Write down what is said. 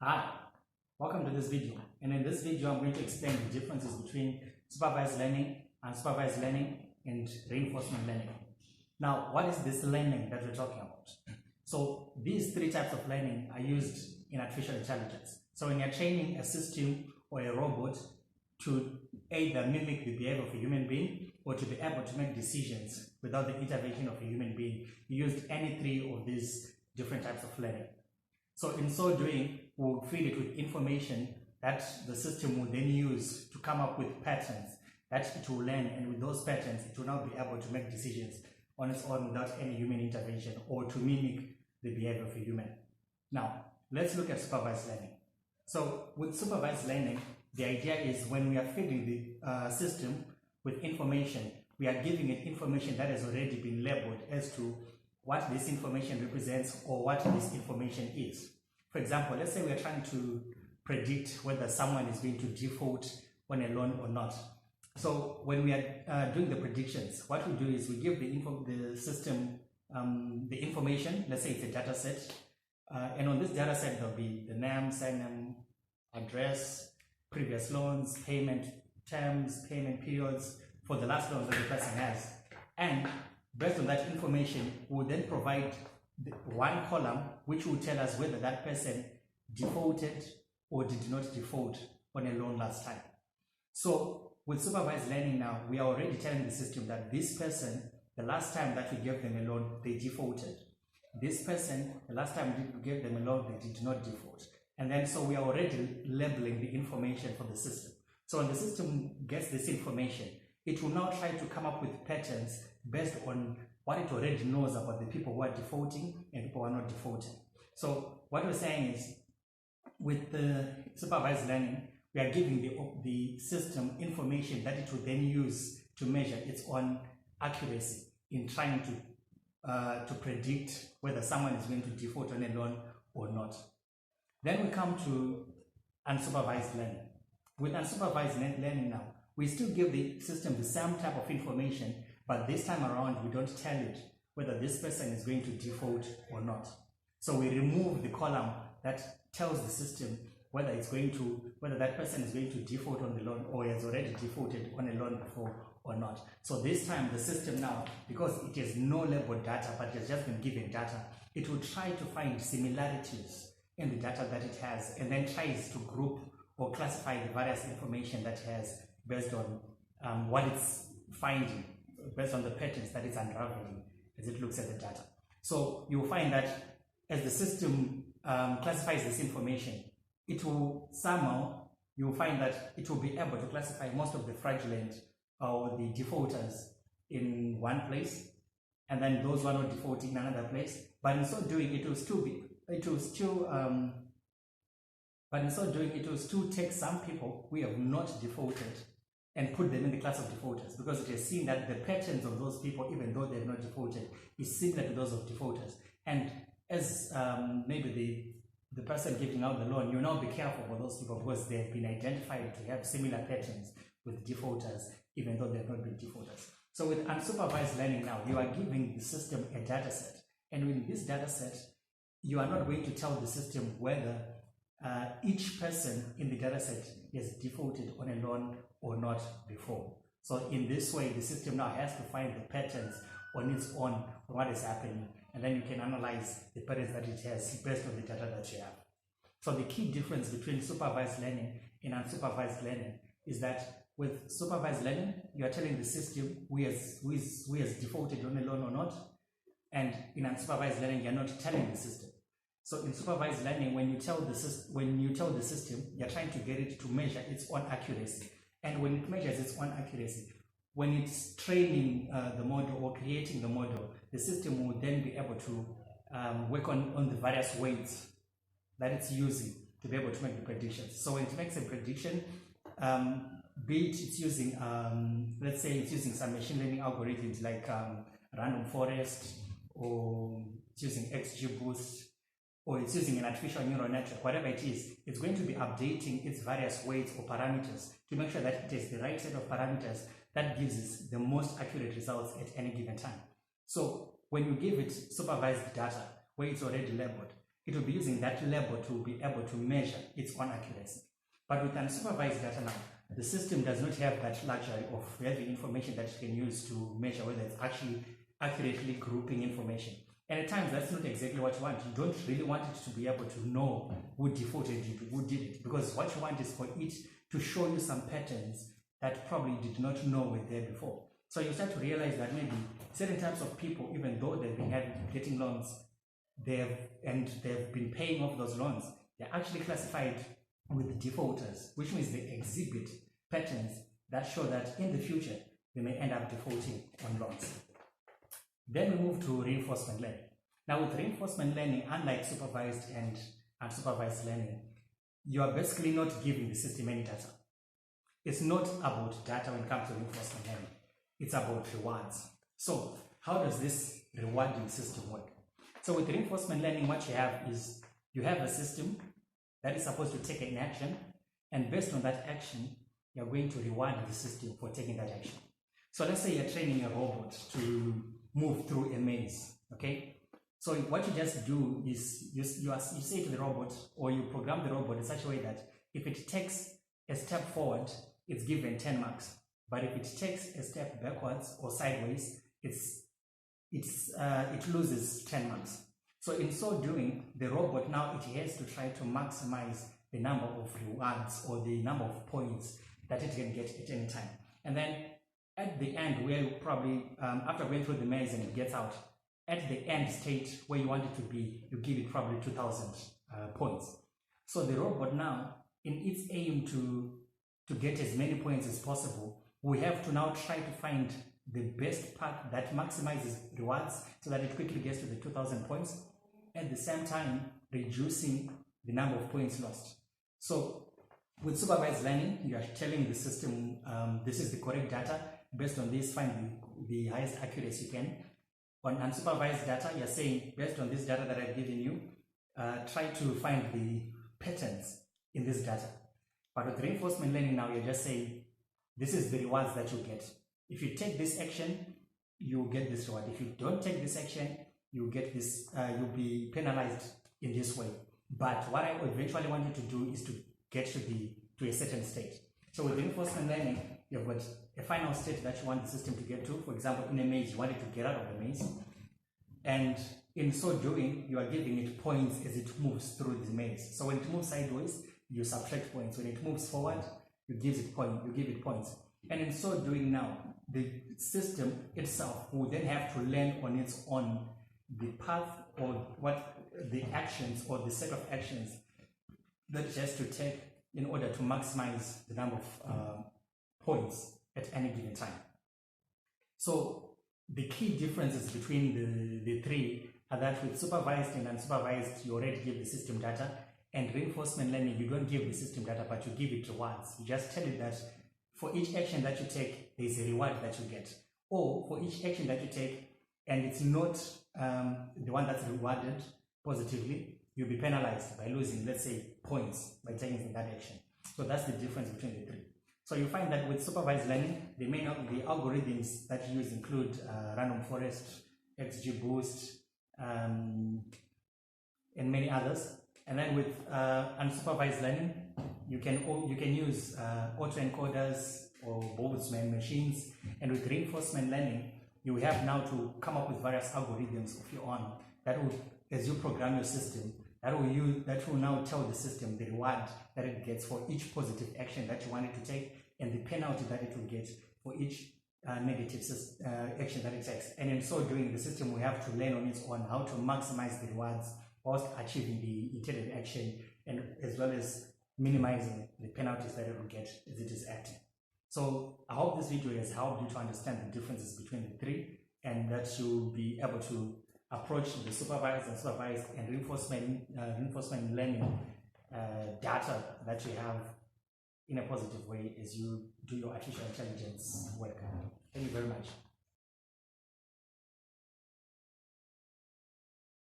Hi, welcome to this video, and in this video I'm going to explain the differences between supervised learning, unsupervised learning, and reinforcement learning. Now, what is this learning that we're talking about? So these three types of learning are used in artificial intelligence. So when you're training a system or a robot to either mimic the behavior of a human being or to be able to make decisions without the intervention of a human being, you used any three of these different types of learning. So in so doing, we'll feed it with information that the system will then use to come up with patterns that it will learn, and with those patterns it will now be able to make decisions on its own without any human intervention or to mimic the behavior of a human. Now, let's look at supervised learning. So with supervised learning, the idea is when we are feeding the system with information, we are giving it information that has already been labeled as to what this information represents or what this information is. For example, let's say we are trying to predict whether someone is going to default on a loan or not. So when we are doing the predictions, what we do is we give the system the information. Let's say it's a data set, and on this data set there'll be the name, surname, address, previous loans, payment terms, payment periods for the last loans that the person has, and based on that information, we'll then provide one column which will tell us whether that person defaulted or did not default on a loan last time. So with supervised learning now, we are already telling the system that this person, the last time that we gave them a loan, they defaulted. This person, the last time we gave them a loan, they did not default. And then so we are already labeling the information for the system. So when the system gets this information, it will now try to come up with patterns based on what it already knows about the people who are defaulting and people who are not defaulting. So what we're saying is, with the supervised learning, we are giving the system information that it will then use to measure its own accuracy in trying to predict whether someone is going to default on a loan or not. Then we come to unsupervised learning. With unsupervised learning now, we still give the system the same type of information, but this time around we don't tell it whether this person is going to default or not. So we remove the column that tells the system whether that person is going to default on the loan or has already defaulted on a loan before or not. So this time the system now, because it has no labeled data but it has just been given data, it will try to find similarities in the data that it has and then tries to group or classify the various information that it has based on what it's finding, based on the patterns that it's unraveling as it looks at the data. So you'll find that as the system classifies this information, it will somehow, you'll find that it will be able to classify most of the fraudulent or the defaulters in one place, and then those who are not defaulting in another place. But in so doing, it will still take some people who have not defaulted and put them in the class of defaulters, because it has seen that the patterns of those people, even though they have not defaulted, is similar to those of defaulters. And as maybe the person giving out the loan, you now be careful for those people because they have been identified to have similar patterns with defaulters, even though they have not been defaulters. So with unsupervised learning now, you are giving the system a data set, and with this data set, you are not going to tell the system whether each person in the data set has defaulted on a loan or not before. So in this way, the system now has to find the patterns on its own on what is happening, and then you can analyze the patterns that it has based on the data that you have. So the key difference between supervised learning and unsupervised learning is that with supervised learning, you are telling the system who has defaulted on a loan or not, and in unsupervised learning, you are not telling the system. So in supervised learning, when you tell the system, you're trying to get it to measure its own accuracy. And when it measures its own accuracy, when it's training the model or creating the model, the system will then be able to work on the various weights that it's using to be able to make the predictions. So when it makes a prediction, be it it's using, let's say it's using some machine learning algorithms like random forest, or it's using XGBoost, or it's using an artificial neural network, whatever it is, it's going to be updating its various weights or parameters to make sure that it is the right set of parameters that gives us the most accurate results at any given time. So when you give it supervised data where it's already labeled, it will be using that label to be able to measure its own accuracy. But with unsupervised data now, the system does not have that luxury of having information that you can use to measure whether it's actually accurately grouping information. And at times that's not exactly what you want. You don't really want it to be able to know who defaulted it, who did it, because what you want is for it to show you some patterns that probably you did not know were there before. So you start to realize that maybe certain types of people, even though they've been getting loans, they've been paying off those loans, they're actually classified with defaulters, which means they exhibit patterns that show that in the future they may end up defaulting on loans. Then we move to reinforcement learning. Now with reinforcement learning, unlike supervised and unsupervised learning, you are basically not giving the system any data. It's not about data when it comes to reinforcement learning. It's about rewards. So how does this rewarding system work? So with reinforcement learning, what you have is you have a system that is supposed to take an action, and based on that action, you're going to reward the system for taking that action. So let's say you're training a robot to move through a maze, okay? So what you just do is you say to the robot, or you program the robot in such a way that if it takes a step forward, it's given 10 marks. But if it takes a step backwards or sideways, it loses 10 marks. So in so doing, the robot now, it has to try to maximize the number of rewards or the number of points that it can get at any time. And then at the end, where you probably, after going through the maze and it gets out, at the end state where you want it to be, you give it probably 2,000 points. So the robot now, in its aim to get as many points as possible, we have to now try to find the best path that maximizes rewards so that it quickly gets to the 2,000 points, at the same time reducing the number of points lost. So with supervised learning, you are telling the system this is the correct data. Based on this, find the highest accuracy you can. On unsupervised data, you're saying based on this data that I've given you, try to find the patterns in this data. But with reinforcement learning now, you're just saying this is the rewards that you get. If you take this action, you get this reward. If you don't take this action, you get this, you'll be penalized in this way. But what I eventually want you to do is to get to a certain state. So with reinforcement learning, you've got a final state that you want the system to get to. For example, in a maze, you want it to get out of the maze. And in so doing, you are giving it points as it moves through the maze. So when it moves sideways, you subtract points. When it moves forward, you give it points. And in so doing now, the system itself will then have to learn on its own the path or what the actions or the set of actions that it has to take in order to maximize the number of points at any given time. So the key differences between the three are that with supervised and unsupervised, you already give the system data, and reinforcement learning, you don't give the system data, but you give it rewards. You just tell it that for each action that you take, there's a reward that you get. Or for each action that you take, and it's not the one that's rewarded positively, you'll be penalized by losing, let's say, points by taking that action. So that's the difference between the three. So you find that with supervised learning, the algorithms that you use include random forest, XGBoost, and many others. And then with unsupervised learning, you can use autoencoders or Boltzmann machines. And with reinforcement learning, you have now to come up with various algorithms of your own that will, as you program your system, that will now tell the system the reward that it gets for each positive action that you want it to take, and the penalty that it will get for each negative action that it takes. And in so doing, the system will have to learn on its own how to maximize the rewards whilst achieving the intended action, and as well as minimizing the penalties that it will get as it is acting. So I hope this video has helped you to understand the differences between the three, and that you'll be able to approach the supervised, unsupervised, and reinforcement learning data that you have in a positive way as you do your artificial intelligence work. Thank you very much.